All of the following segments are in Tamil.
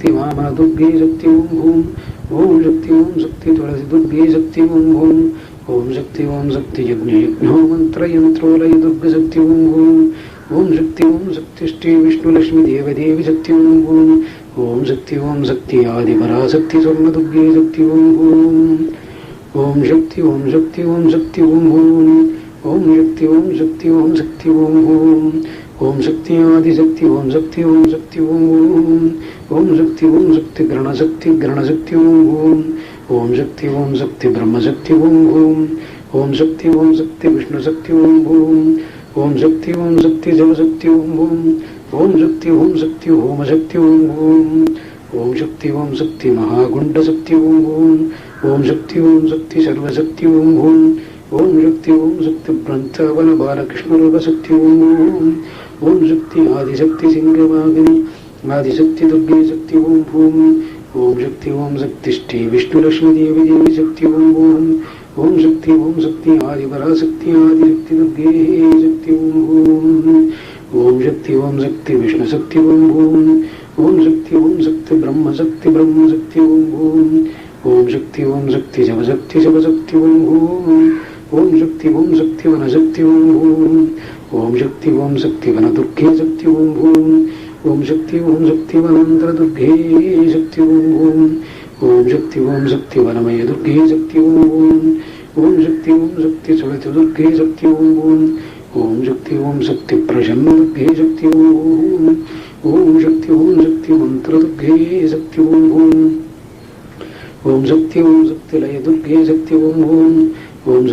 शक्ति वामन दुर्गे शक्ति ओम भूम ओम शक्ति तुलसी दुर्गे शक्ति ओम शक्ति यज्ञ यज्ञो मंत्र यंत्रो लय दुर्ग शक्ति ओम शक्ति श्री विष्णु लक्ष्मी देव देवी शक्ति ओम शक्ति आदि पराशक्ति स्वर्ण दुर्गे शक्ति ओम शक्ति ओम शक्ति ओम शक्ति ओम शक्ति ओम शक्ति ओम शक्ति ओम शक्ति आदि शक्ति ओम शक्ति ओम शक्ति ओम शक्ति ग्रहण शक्ति ओम शक्ति ब्रह्म शक्ति ओम शक्ति विष्णु शक्ति ओम शक्ति जल शक्ति ओम शक्ति होम शक्ति ओम शक्ति महागुंड शक्ति ओम शक्ति सर्वशक्ति ओम शक्ति ब्रह्मवन बालकृष्ण रूप शक्ति ओम शक्ति आदिशक्ति सिंहवागिनी आदिशक्ति दुर्गे शक्ति ओम शक्ति श्री विष्णु लक्ष्मी देवी देवी शक्ति ओम शक्ति आदि पराशक्ति आदिशक्ति दुर्गे शक्ति ओम शक्ति विष्णु शक्ति ओम शक्ति ब्रह्म शक्ति ओम शक्ति शिव शक्ति ओम शक्ति वन शक्ति ओम शक्ति वन दुर्गे शक्ति ओम शक्ति वनंतर दुर्गे शक्ति ओम शक्ति वनमय दुर्गे शक्ति ओम शक्ति सुलित दुर्गे शक्ति ओम शक्ति प्रसन्न दुर्गे शक्ति ओम शक्ति मंत्र दुर्गे शक्ति ओम शक्ति लय दुर्गे शक्ति ओम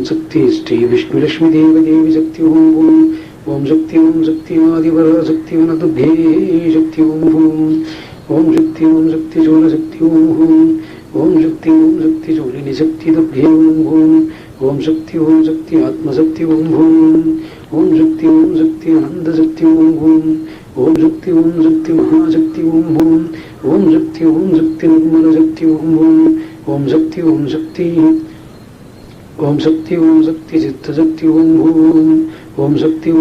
शक्ति श्री विष्णु लक्ष्मी देव देवी शक्ति ओम शक्ति आदि पराशक्ति वन दुर्गे शक्ति ओम शक्ति चोल शक्ति ओम शक्ति चोलिनी शक्ति दुर्गे ओम शक्ति आत्मशक्ति ओम शक्ति आनंद शक्ति ओम शक्ति महाशक्ति ओम शक्ति निर्मल शक्ति ओम शक्ति चित्त शक्ति ओम शक्ति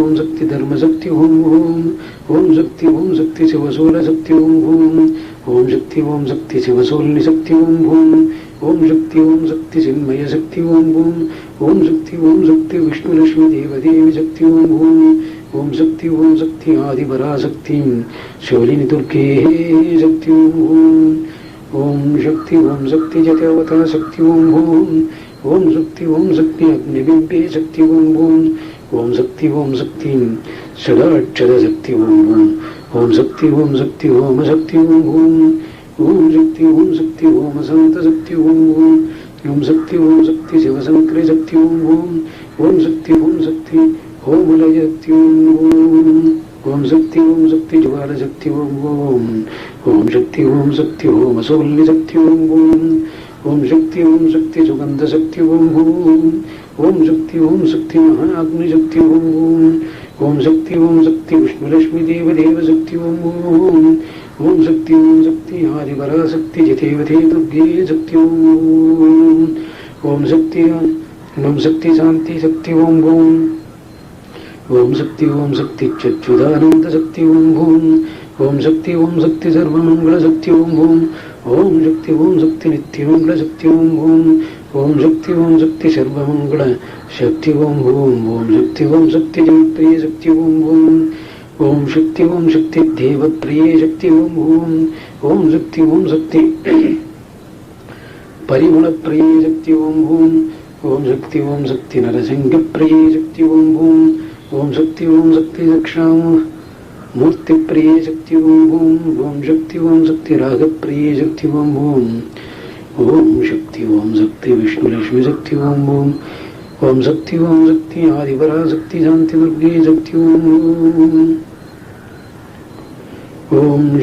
धर्म शक्ति ओम शक्ति शिवशूल शक्ति ओम शक्ति शिवशूलिनी शक्ति ओम शक्ति चिन्मय शक्ति ओम शक्ति विष्णु लक्ष्मी देव देवी शक्ति ओम शक्ति आदि पराशक्ति शूलिनी दुर्गे शक्ति ओम शक्ति जटावता शक्ति ओम शक्ति अग्निबिंबे शक्ति ओम शक्ति षडाक्षर शक्ति ओम शक्ति ओम शक्ति ओम शक्ति ओम संत शक्ति ओम शक्ति शिवशंकर शक्ति ओम शक्ति ओम लय शक्ति ओम शक्ति ज्वाल शक्ति ओम शक्ति ओम सोलि शक्ति ओम शक्ति सुगंध शक्ति ओम शक्ति महाअग्नि शक्ति ओम शक्ति विष्णु लक्ष्मी देव देव शक्ति ओम शक्ति आदि पराशक्ति जितेवते दुर्गे शक्ति ओम शक्ति शांति शक्ति ओम शक्ति चक्षुदानंद शक्ति ओम शक्ति सर्वमंगल शक्ति ओम शक्ति नित्यमंगल शक्ति ओम शक्ति सर्वमंगल शक्ति ओम शक्ति जयप्रिय शक्ति ओम शक्ति देवप्रिय शक्ति ओम शक्ति परिमल प्रिय शक्ति ओम शक्ति नरसिंह प्रिय शक्ति ओम शक्ति दक्षिणाम मूर्ति प्रिय शक्ति ओम शक्ति राग प्रिय शक्ति ओम शक्ति विष्णु लक्ष्मी शक्ति ओम शक्ति आदि पराशक्ति शांति दुर्गे शक्ति ओम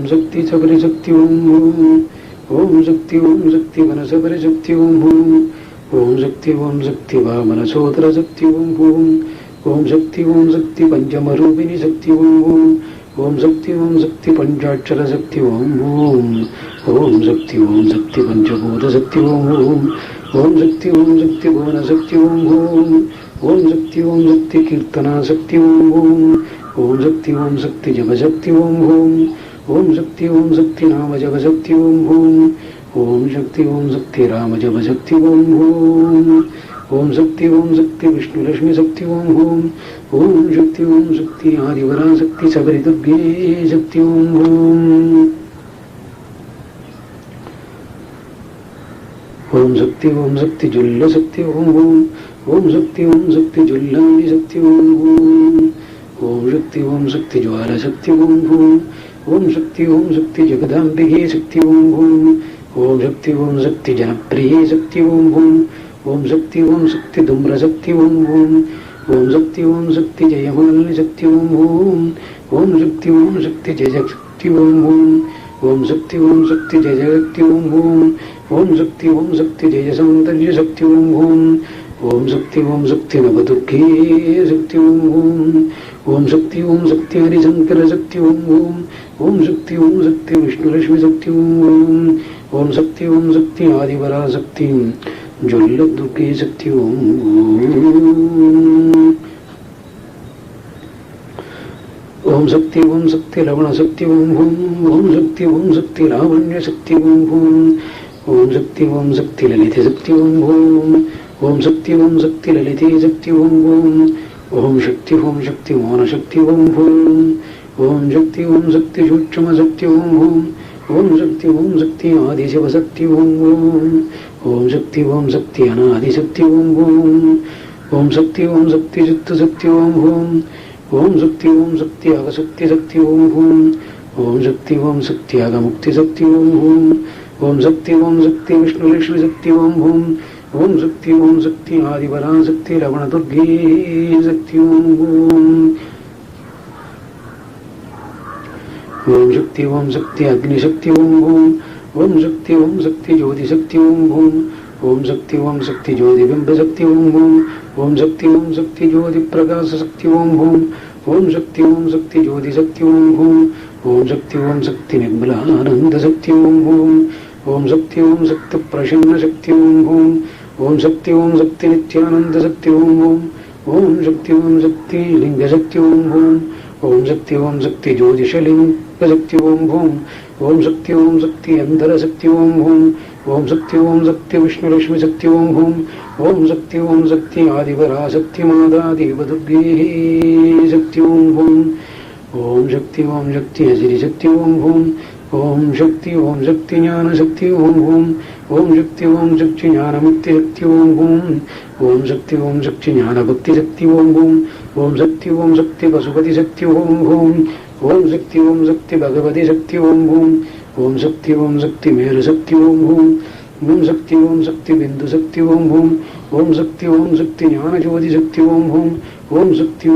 शक्ति सबरी शक्ति ओम शक्ति वन सबरी शक्ति ओम शक्ति वामन सोदर शक्ति ओम शक्ति पंचम रूपिणी शक्ति ओम शक्ति पंचाक्षर शक्ति ओम शक्ति पंचभूत शक्ति ओम शक्ति भुवन शक्ति ओम शक्ति कीर्तना शक्ति ओम शक्ति जप शक्ति ஓம் சக்தி ஓம் சக்தி நாம ஜப சக்தி ஓம் ஓம் ஓம் சக்தி ஓம் சக்தி ராம ஜப சக்தி ஓம் ஓம் ஓம் சக்தி விஷ்ணு லட்சுமி சக்தி ஓம் ஓம் ஓம் சக்தி ஆதிவரா சக்தி சபரி துர்கே சக்தி ஓம் ஓம் ஓம் சக்தி ஜுல்ல சக்தி ஓம் ஓம் ஓம் சக்தி ஜுல்லாணி சக்தி ஓம் ஓம் ஓம் சக்தி ஜுவால சக்தி ஓம் ஓம் ஓம் சக்தி ஜெகதாம்பிகே சக்தி ஓம் ஓம் ஓம் சக்தி ஜனப்பிரியே சக்தி ஓம் ஓம் சக்தி தும்ர சக்தி ஓம் ஓம் சக்தி ஜெயமாலினி சக்தி ஓம் ஓம் சக்தி ஜெய சக்தி ஓம் ஓம் சக்தி ஜெய சக்தி ஓம் ஓம் சக்தி ஜெய சௌந்தர்ய சக்தி ஓம் ஓம் சக்தி நவதுர்கே சக்தி ஓம் சக்தி ஹரிசங்கர சக்தி ஓம் சக்தி விஷ்ணுலட்சுமி சக்தி ஓம் சக்தி ஆதிவரா சக்தி ஜொல்ல துர்கே சக்தி ஓம் ஓம் சக்தி லவண சக்தி ஓம் சக்தி லாவண்ய சக்தி ஓம் சக்தி லலித சக்தி ஓம் சக்தி லலிதே சக்தி ஓம் சக்தி மோன சக்தி ஓம் சக்தி சூட்சும சக்தி ஓம் சக்தி ஆதிசிவ சக்தி ஓம் சக்தி அநாதி சக்தி ஓம் சக்தி சித்து சக்தி ஓம் சக்தி அகசக்தி சக்தி ஓம் சக்தி அகமுக்தி சக்தி ஓம் சக்தி விஷ்ணுலட்சுமி சக்தி ஓம் சக்தி ஆதிவரா சக்தி லவண துர்கே சக்தி ஓம் சக்தி அக்னி சக்தி ஓம் சக்தி ஜோதி சக்தி ஓம் சக்தி ஜோதி பிம்ப சக்தி ஓம் சக்தி ஜோதி பிரகாச சக்தி ஓம் சக்தி ஜோதி சக்தி ஓம் சக்தி நிர்மலானந்த சக்தி ஓம் சக்தி பிரசன்ன சக்தி ஓம் சக்தி நித்யானந்த சக்தி ஓம் சக்தி லிங்க சக்தி ஓம் சக்தி ஜோதிஷலிங்க சக்தி ஓம் சக்தி அந்தர சக்தி ஓம் சக்தி விஷ்ணுலட்சுமி சக்தி ஓம் சக்தி ஆதிவரா சக்தி மாதா தேவதுர்கே சக்தி ஓம் சக்தி அசிரி சக்தி ஓம் சக்தி ஞான சக்தி ஓம் சக்தி ஞானமுக்தி சக்தி ஓம் சக்தி ஞான பக்தி சக்தி ஓம் சக்தி பசுபதி சக்தி ஓம் சக்தி பகவதி சக்தி ஓம் சக்தி மேரு சக்தி ஓம் சக்தி பிந்து சக்தி ஓம் சக்தி ஞான ஜோதி சக்தி ஓம் சக்தி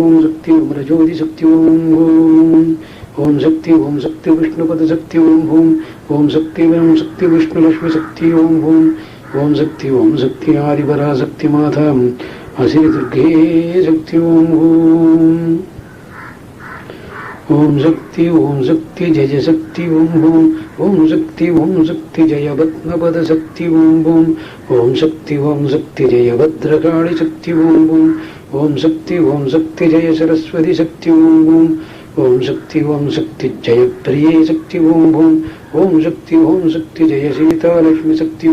அமரஜோதி சக்தி ஓம் சக்தி விஷ்ணுபத சக்தி ஓம் சக்தி விஷ்ணுலட்சுமி சக்தி ஓம் சக்தி ஆதிவரா சக்தி மாதா அசிரி துர்கே சக்தி ஓம் சக்தி ஜெய சக்தி ஓம் சக்தி ஜெய பத்மபத சக்தி ஓம் சக்தி ஜெய பத்ரகாளி சக்தி ஓம் சக்தி ஜெய சரஸ்வதி சக்தி ஓம் சக்தி ஜெய பிரியே சக்தி ஓம் சக்தி ஜெய சீதாலட்சுமி சக்தி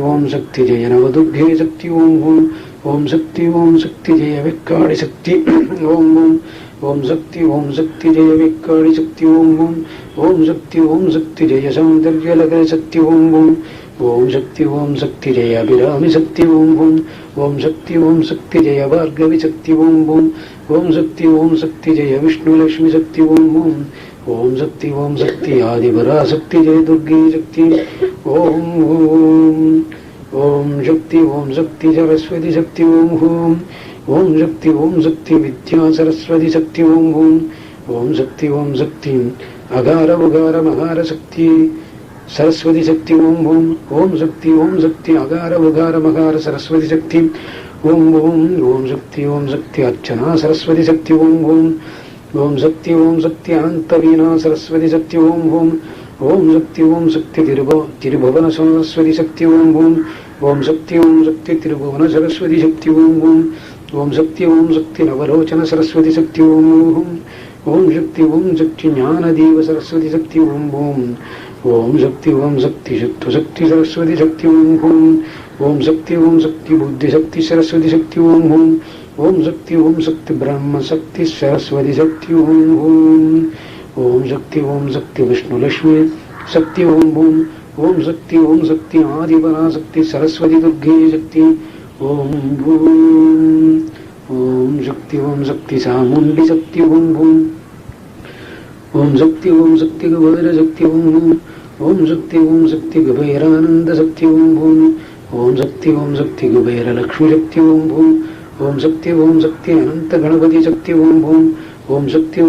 ஓம் சக்தி ஜெய நவதுர்கே சக்தி ஓம் சக்தி ஜெய வெக்காளி சக்தி ஓம் சக்தி ஜெய வெக்காளி சக்தி ஓம் சக்தி ஜெய சௌந்தர்யலகர சக்தி ஓம் சக்தி ஜெய அபிராமி சக்தி ஓம் சக்தி ஜெய பார்கவி சக்தி ஓம் சக்தி ஜெய விஷ்ணுலட்சுமி சக்தி ஓம் சக்தி ஆதிவரா சக்தி ஜெய துர்கே சக்தி ஓம் சக்தி சரஸ்வதி சக்தி ஓம் சக்தி வித்யா சரஸ்வதி சக்தி ஓம் சக்தி அகார உகார மகார சக்தி சரஸ்வதி சக்தி ஓம் சக்தி அகார உகார மகார சரஸ்வதி சக்தி ஓம் சக்தி அர்ச்சனா சரஸ்வதி சக்தி ஓம் சக்தி அனந்தவீணா சரஸ்வதி சக்தி ஓம் சக்தி திருபுவன சரஸ்வதி சக்தி ஓம் சக்தி திருபுவன சரஸ்வதி சக்தி ஓம் சக்தி நவலோச்சன சரஸ்வதி சக்தி ஓம் சக்தி ஞானதேவ சரஸ்வதி சக்தி ஓம் ஓம் ஓம் சக்தி சக்தி சரஸ்வதி சக்தி ஓம் ஓம் ஓம் சக்தி புத்தி சக்தி சரஸ்வதி சக்தி ஓம் ஓம் ஓம் சக்தி பிரம்ம சக்தி சரஸ்வதி சக்தி ஓம் ஓம் ஓம் சக்தி விஷ்ணு லட்சுமி சக்தி ஓம் ஓம் ஓம் சக்தி ஆதிபராசக்தி சரஸ்வதி துர்கே சக்தி ஓம் ஓம் ஓம் சக்தி சாமுண்டி சக்தி ஓம் ஓம் ஓம் சக்தி குபேர சக்தி ஓம் ஓம் ஓம் சக்தி குபேரானந்த சக்தி ஓம் ஓம் ஓம் சக்தி குபேர லக்ஷ்மி சக்தி ஓம் ஓம் ஓம் சக்தி அனந்த கணபதி சக்தி ஓம் ஓம் ஓம் சக்தி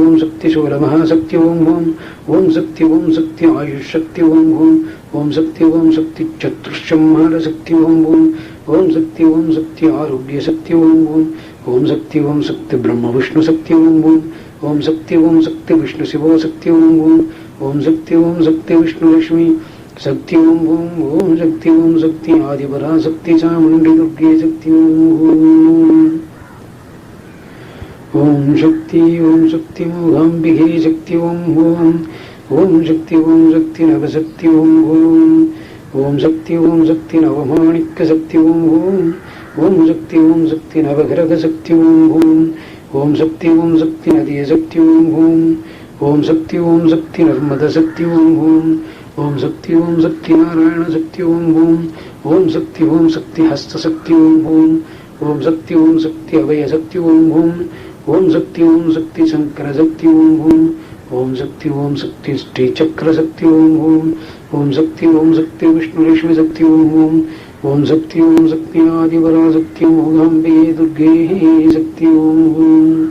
சூரமகாசக்தி ஓம் ஓம் ஓம் சக்தி ஆயுஷ் சக்தி ஓம் ஓம் ஓம் சக்தி சத்துர்ஷம்ஹார சக்தி ஓம் ஓம் ஓம் சக்தி ஆரோக்கிய சக்தி ஓம் ஓம் ஓம் சக்தி பிரம்ம விஷ்ணு சக்தி ஓம் ஓம் ஓம் சக்தி விஷ்ணு சிவோ சக்தி ஓம் ஓம் ஓம் சக்தி விஷ்ணு லட்சுமி சக்தி ஓம் ஓம் ஓம் சக்தி ஆதிபரா சக்தி சாமுண்டி துர்கே சக்தி ஓம் ஓம் சக்தி மூகாம்பிகே சக்தி ஓம் ஓம் ஓம் சக்தி நவசக்தி ஓம் ஓம் ஓம் சக்தி நவமாணிக்க சக்தி ஓம் ஓம் ஓம் சக்தி நவகிரக சக்தி ஓம் ஓம் ஓம் சக்தி நதிய சக்தி ஓம் ஓம் ஓம் சக்தி நர்மத சக்தி ஓம் ஓம் ஓம் சக்தி நாராயண சக்தி ஓம் ஓம் ஓம் சக்தி ஹஸ்த சக்தி ஓம் ஓம் ஓம் சக்தி அபய சக்தி ஓம் ஓம் ஓம் சக்தி சங்கர சக்தி ஓம் ஓம் ஓம் சக்தி ஸ்ரீ சக்கர சக்தி ஓம் ஓம் ஓம் சக்தி விஷ்ணு லட்சுமி சக்தி ஓம் ஓம் ஓம் சக்தி ஆதிபரா சக்தி மூகாம்பிகே துர்கே சக்தி ஓம்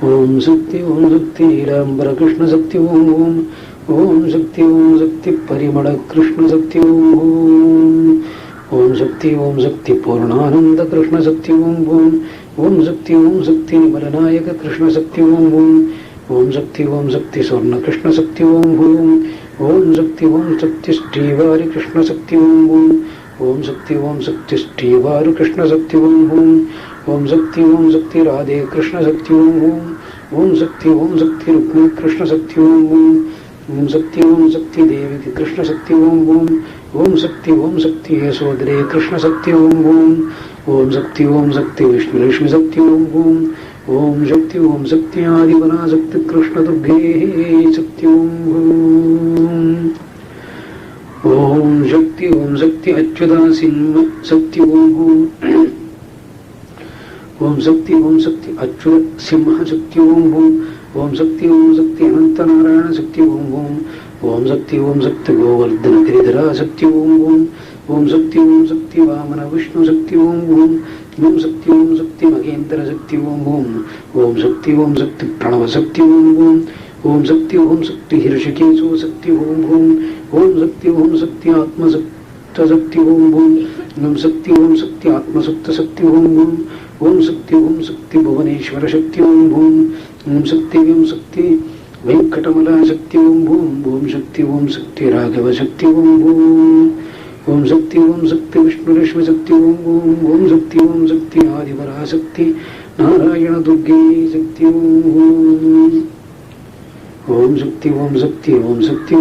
ஓம் சக்தி நீலாம்பர கிருஷ்ண சக்தி ஓம் ஓம் ஓம் சக்தி பரிமள கிருஷ்ண சக்தி ஓம் ஓம் ஓம் சக்தி பூர்ணானந்த கிருஷ்ண சக்தி ஓம் ஓம் ஓம் சக்தி நிமலநாயக கிருஷ்ண சக்தி ஓம் ஓம் ஓம் சக்தி ஸ்வர்ண கிருஷ்ண சக்தி ஓம் ஓம் ஓம் சக்தி ஸ்ரீவாரி கிருஷ்ண சக்தி ஓம் ஓம் ஓம் சக்தி ஸ்ரீவாரி கிருஷ்ண சக்தி ஓம் ஓம் ஓம் சக்தி ராதே கிருஷ்ண சக்தி ஓம் ஓம் ஓம் சக்தி ருக்மிணி கிருஷ்ண சக்தி ஓம் ஓம் ஓம் சக்தி தேவி கிருஷ்ண சக்தி ஓம் ஓம் ஓம் சக்தி யசோதரே கிருஷ்ண சக்தி ஓம் ஓம் ஓம் சக்தி விஷ்ணு லட்சுமி சக்தி ஓம் ஓம் ஓம் சக்தி ஆதிபரா சக்தி கிருஷ்ண துர்கே சக்தி ஓம் சக்தி அச்சுதா சிம்ம சக்தி ஓம் ஓம் சக்தி அச்சுத சிம்ம சக்தி ஓம் ஓம் சக்தி அனந்த நாராயண சக்தி ஓம் ஓம் சக்தி கோவர்தன கிரிதரா சக்தி ஓம் ஓம் சக்தி வாமன விஷ்ணு சக்தி ஓம் ஓம் சக்தி மகேந்திர சக்தி ஓம் ஓம் சக்தி பிரணவ சக்தி ஓம் ஓம் சக்தி ஹிருஷிகேசோ சக்தி ஓம் சக்தி ஆத்மசக்த சக்தி ஓம் சக்தி ஆத்மசக்த சக்தி ஓம் சக்தி புவனேஸ்வர சக்தி ஓம் சக்தி வெங்கடமலா சக்தி ஓம் சக்தி ராகவ சக்தி ஓம் சக்தி விஷ்ணு லட்சுமி சக்தி ஓம் சக்தி ஆதிபரா சக்தி நாராயண துர்கே சக்தி ஓம் சக்தி ஓம் சக்தி ஓம் சக்தி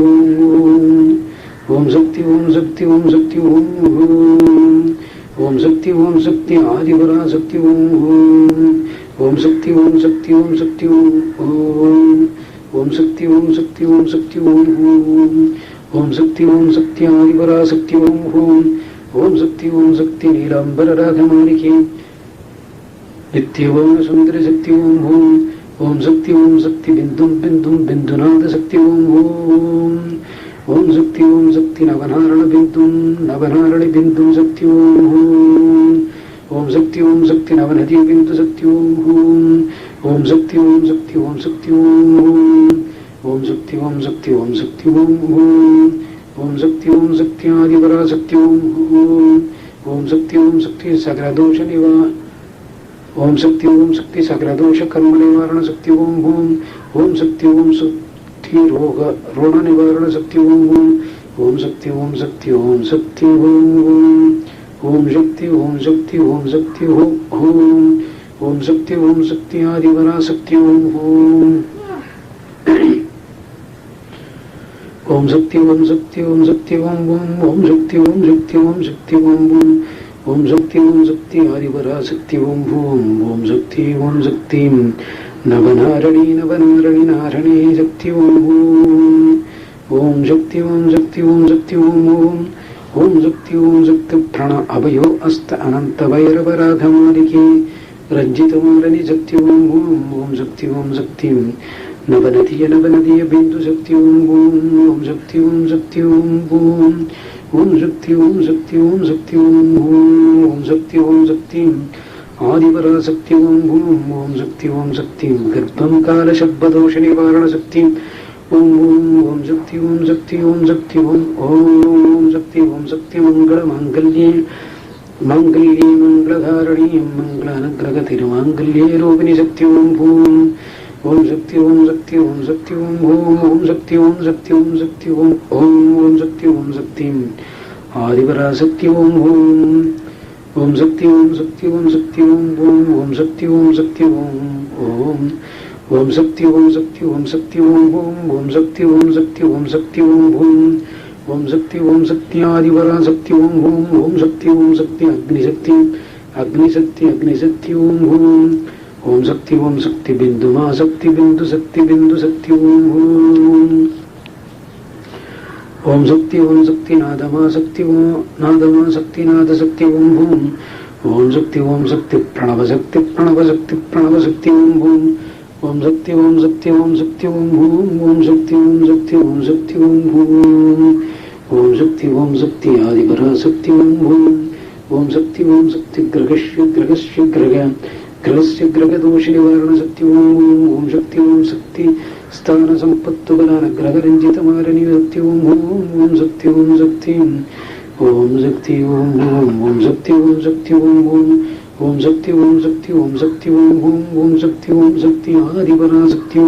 ஓம் சக்தி ஆதிபரா சக்தி ஓம் சக்தி ஓம் சக்தி ஆதிபரா சக்தி ஓம் சக்தி நீலாம்பர ராகமாணிகே நித்யவான சுந்தர சக்தி ஓம் சக்தி பிந்துநாத சக்தி ஓம் சக்தி நவநாரண பிந்து சக்தி ஓம் சக்தி நவநதி பிந்து சக்தி ஓம் சக்தி ஓம் சக்தி ஆதிபரா சக்தி ஓம் சக்தி சகலதோஷ ஓம் சக்தி சகலதோஷ கர்ம நிவாரண சக்தி ஓம் சக்தி ரோண நிவாரண சக்தி ஓம் சக்தி ஓம் சக்தி ஓம் சக்தி ஓம் சக்தி ஆதிபராசக்தி ஓம் ஓம் ஓம் சக்தி ஓம் ஓம் ஓம் ஓம் சக்தி ஓம் ஓம் சக்தி ஆதிபராசக்தி ஓம் ஓம் ஓம் சக்தி நவநாரணி நாரணே சக்தி ஓம் ஓம் சக்தி ஓம் ஓம் ஓம் சக்தி பிரண அபயோ அஸ்த அனந்த வைரவராகமாலிகே ரஞ்சிதமாரணி சக்தி ஓம் ஓம் சக்தி நவநதிய பிந்து சக்தி ஓம் ஓம் சக்தி ஓம் ஓம் சக்தி ஓம் சக்தி ஆதிபராசக்தி ஓம் ஓம் சக்தி கர்ப்பம் கால சப்ததோஷ நிவாரண சக்தி ஓம் ஓம் சக்தி ஓம் சக்தி மங்கள மாங்கல்யே மங்களதாரணி மங்கள அனுகிரக திருமாங்கல்யே ரூபிணி சக்தி ஓம் ஓம் சக்தி ஓம் சக்தி ஆதிபராசக்தி ஓம் ஓம் சக்தி ஓம் ஓம் சக்தி ஓம் சக்தி ஓம் ஆதிபராசக்தி ஓம் ஓம் சக்தி அக்னிசக்தி ஓம் ஓம் சக்தி பிந்துமா சக்தி பிந்து சக்தி ஓம் ஓம் சக்தி நாதமா சக்தி நாத சக்தி ஓம் ஓம் சக்தி பிரணவ சக்தி ஓம் ஓம் சக்தி ஓம் சக்தி ஆதிபராசக்தி ஓம் ஓம் சக்தி கிரகஸ்ய கிரகதோஷ நிவாரண சக்தி ஓம் சக்தி ஸ்தான சம்பத்து பலான கிரகரஞ்சிதமாரணி சக்தி ஓம் சக்தி ஓம் சக்தி ஆதிபராசக்தி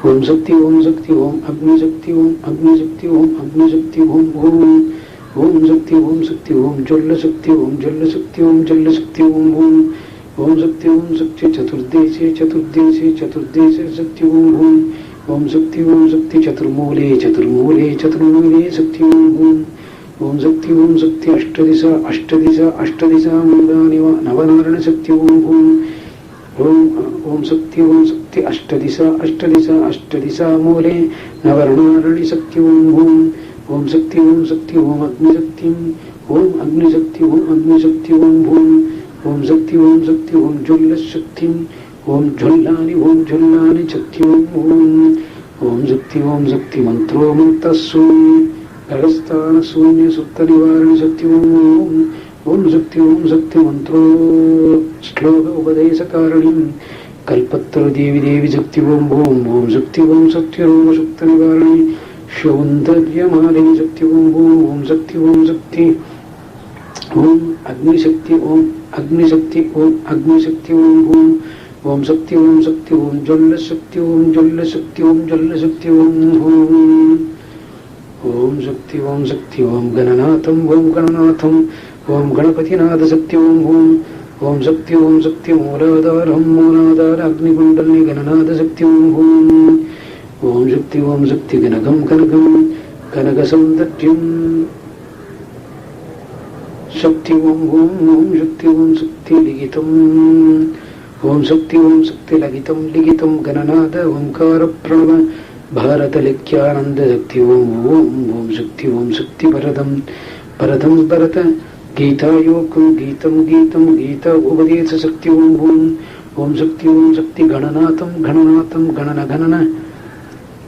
ஓம் சக்தி ஓம் அக்னிசக்தி ஓம் ஓம் சக்தி ஓம் ஜல்லசக்தி ஓம் ஓம் சக்தி சதுர்தேசே சக்தி ஓம் சக்தி சதுர்மூலே சக்தி ஓம் சக்தி அஷ்டதிசா மூலானி நவநாரண சக்தி ஓம் சக்தி அஷ்டதிசா மூலே நவநாரணி சக்தி ஓம் சக்தி ஓம் அக்னிசக்தி ஓம் சக்தி ஓம் ஜுல்லசக்தி ஓம் ஜுல்லானி சக்தி ஓம் சக்தி மந்த்ரோ மந்தசூன்ய கரஸ்தான சூன்ய சுத்த நிவாரணி சக்தி ஓம் சக்தி மந்த்ரோ ஸ்லோக உபதேச காரணி கல்பத்தரு தேவி சக்தி ஓம் சக்தி ரோம சுத்த நிவாரணி சௌந்தர்யமாலினி சக்தி ஓம் சக்தி ஓம் அக்னிசக்தி ஓம் சக்தி ஓம் ஜல்லசக்தி ஓம் சக்தி ஓம் கணநாதம் ஓம் கணபதிநாத சக்தி ஓம் சக்தி மூலாதார அக்னிகுண்டலி கணநாத சக்தி ஓம் சக்தி கனகம் கனக சௌந்தர்யம் சக்தி ஓம் சக்தி லிகிதம் ஓம் சக்தி லிகிதம் கணநாத ஓம்கார பிரணவ பாரத லிக்யானந்த சக்தி ஓம் சக்தி பரதம் பரத கீதாயோகம் கீதம் கீதா உபதேச சக்தி ஓம் சக்தி கணநாதம்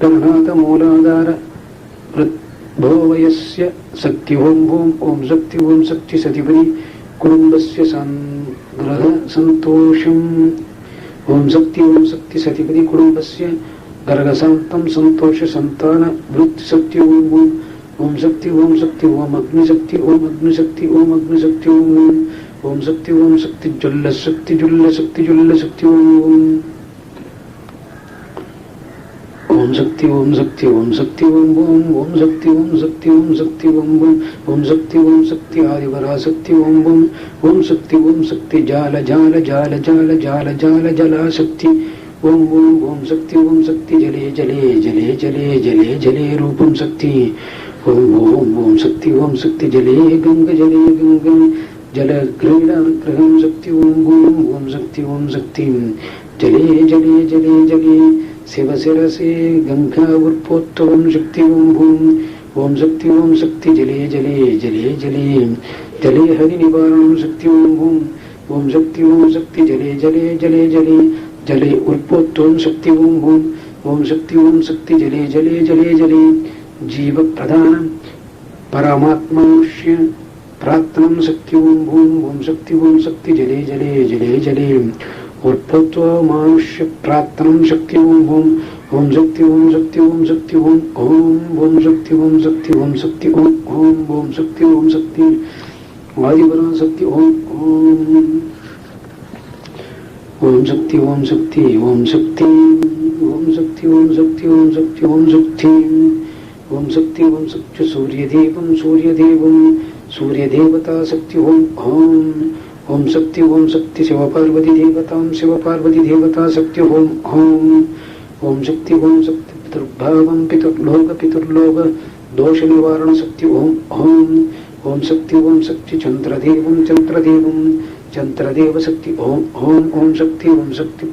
கணநாத மூலாதார भोवयस्य शक्ति ओम शक्ति सतिपरि कुटुंबस्य संग्रह संतोषम ओम शक्ति सतिपति कुटुंबस्य गर्गशांतं संतोष संतान वृत्ति शक्ति ओम शक्ति ओम अग्निशक्ति ओम शक्ति जुल्ल शक्ति ओम ஓம் சக்தி ஓம் சக்தி ஓம் சக்தி ஓம் ஓம் ஓம் சக்தி ஓம் சக்தி ஓம் சக்தி ஓம் ஓம் ஓம் சக்தி ஓம் சக்தி ஆதிபராசக்தி ஓம் ஓம் ஓம் சக்தி ஓம் சக்தி ஜால ஜால ஜால ஜால ஜால ஜால ஜலாசக்தி ஓம் ஓம் ஓம் சக்தி ஓம் சக்தி ஜலே ஜலே ஜலே ஜலே ஜலே ஜலே ரூபம் சக்தி ஓம் ஓம் ஓம் சக்தி ஜலே கங்க ஜலே கங்க ஜல கிரீடானுகிரகம் சக்தி ஓம் ஓம் சக்தி ஜலே ஜலே ஜலே ஜலே சிவசிரசே கங்கா உற்போத்வம் சக்தி ஓம் சக்தி ஜலே ஜலே ஜலே ஜலே ஜலே ஹரி நிவாரணம் சக்தி ஓம் சக்தி ஜலே ஜலே ஜலே ஜலே ஜலே உற்போத்வம் சக்தி ஓம் சக்தி ஜலே ஜலே ஜலே ஜலே ஜீவ பிரதானம் பரமாத்மனுஷ்ய பிரார்த்தனம் சக்தி ஓம் சக்தி ஜலே ஜலே ஜலே ஜலே உற்பத்வ மானுஷ்ய பிரார்த்தனம் சக்தி ஓம் சக்தி ஓம் சக்தி ஓம் சக்தி ஆதிபராசக்தி ஓம் சக்தி ஓம் சக்தி சூரியதேவம் சூரியதேவதா சக்தி ஓம் சக்தி சிவபார்வதி தேவதா சக்தி ஓம் சக்தி பிதுர்பாவம் பிதுர்லோக தோஷ நிவாரண சக்தி ஓம் சக்தி சந்திரதேவ சக்தி ஓம் சக்தி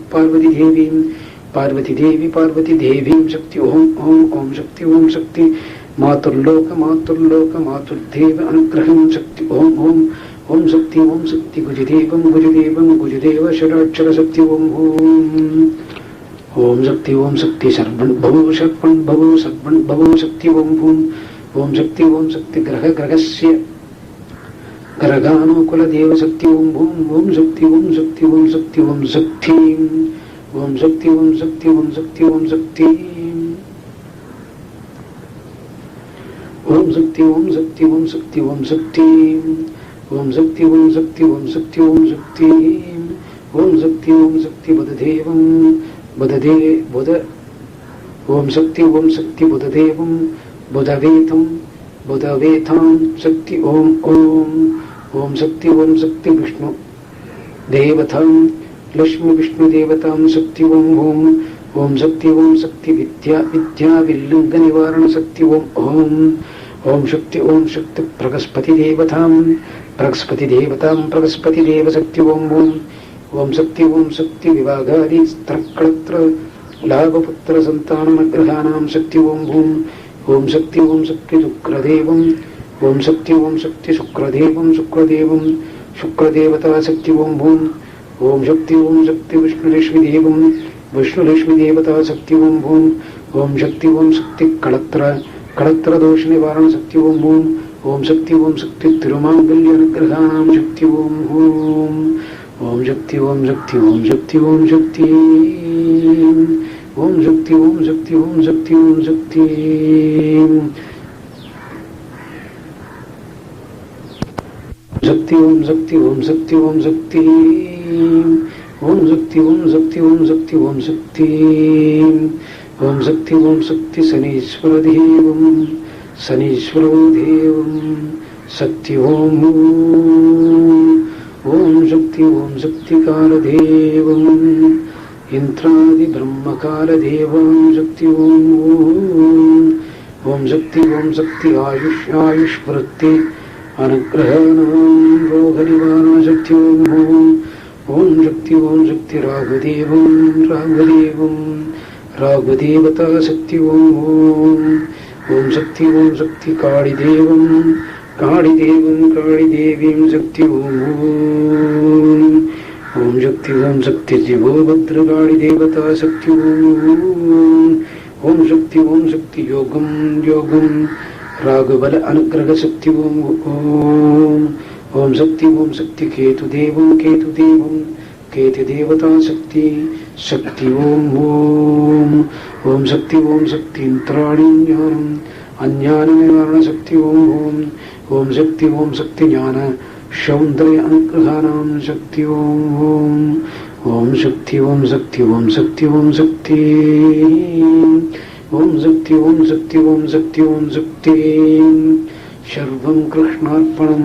பார்வதி தேவி சக்தி ஓம் சக்தி மாதுர்லோக மாதுர்தேவ அனுகிரகம் சக்தி ஓம் சக்தி குஜதேவ ஷடாட்சர சக்தி ஓம் சக்தி சர்வன் பவோ சக்தி ஓம் சக்தி கிரகஸ்ய கிரகானுகுலதேவ சக்தி ஓம் சக்தி புதவேதாம் சக்தி ஓம் சக்தி விஷ்ணு தேவதாம் லக்ஷ்மி விஷ்ணு தேவதாம் சக்தி ஓம் சக்தி வித்யா வில்லிங்க நிவாரண சக்தி ஓம் சக்தி பிரகஸ்பதி தேவதாம் பிரகஸ்பதி தேவ சக்தி ஓம் சக்தி விவாகாதி ஸ்திரக்களத்ர லாபபுத்திர சந்தானமக்ரஹானாம் சக்தி ஓம் சக்தி சுக்ரதேவம் ஓம் சக்தி சுக்ரதேவம் சுக்ரதேவதா சக்தி ஓம் சக்தி விஷ்ணுலக்ஷ்மி தேவதா சக்தி ஓம் சக்தி களத்திர தோஷ நிவாரண சக்தி ஓம் சக்தி திருமாங்கல்ய அனுகிரகானாம் சக்தி ஓம் சக்தி சனீஸ்வரோ தேவம் சக்தி ஓம் சக்தி காலதேவம் இந்திராதி பிரம்மகாலதேவம் சக்தி ஓம் சக்தி ஆயுஷ் விருத்தி அனுகிரகானாம் ரோக நிவாரண சக்தி ஓம் சக்தி ராகுதேவதா சக்தி ஓம் சக்தி காளிதேவீம் சக்தி ஓம் சக்தி ஜிவோபத்ரகாளி தேவதா சக்தி ஓம் சக்தி யோகம் ராகுபல அனுகிரக சக்தி ஓம் சக்தி கேதுதேவம் கேதுதேவதா சக்தி ஓம் சக்தி இந்திராணி ஞானம் அஞ்ஞான நிவாரண சக்தி ஓம் சக்தி ஞான சௌந்தர்ய அனுகிரகானாம் சக்தி ஓம் சக்தி ഓം ശക്തി ഓം ശക്തി ഓം ശക്തി ഓം ശക്തി. സർവം കൃഷ്ണാർപ്പണം.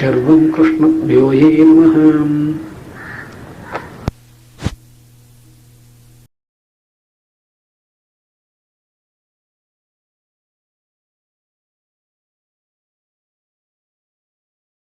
സർവം കൃഷ്ണഭ്യോ നമഃ.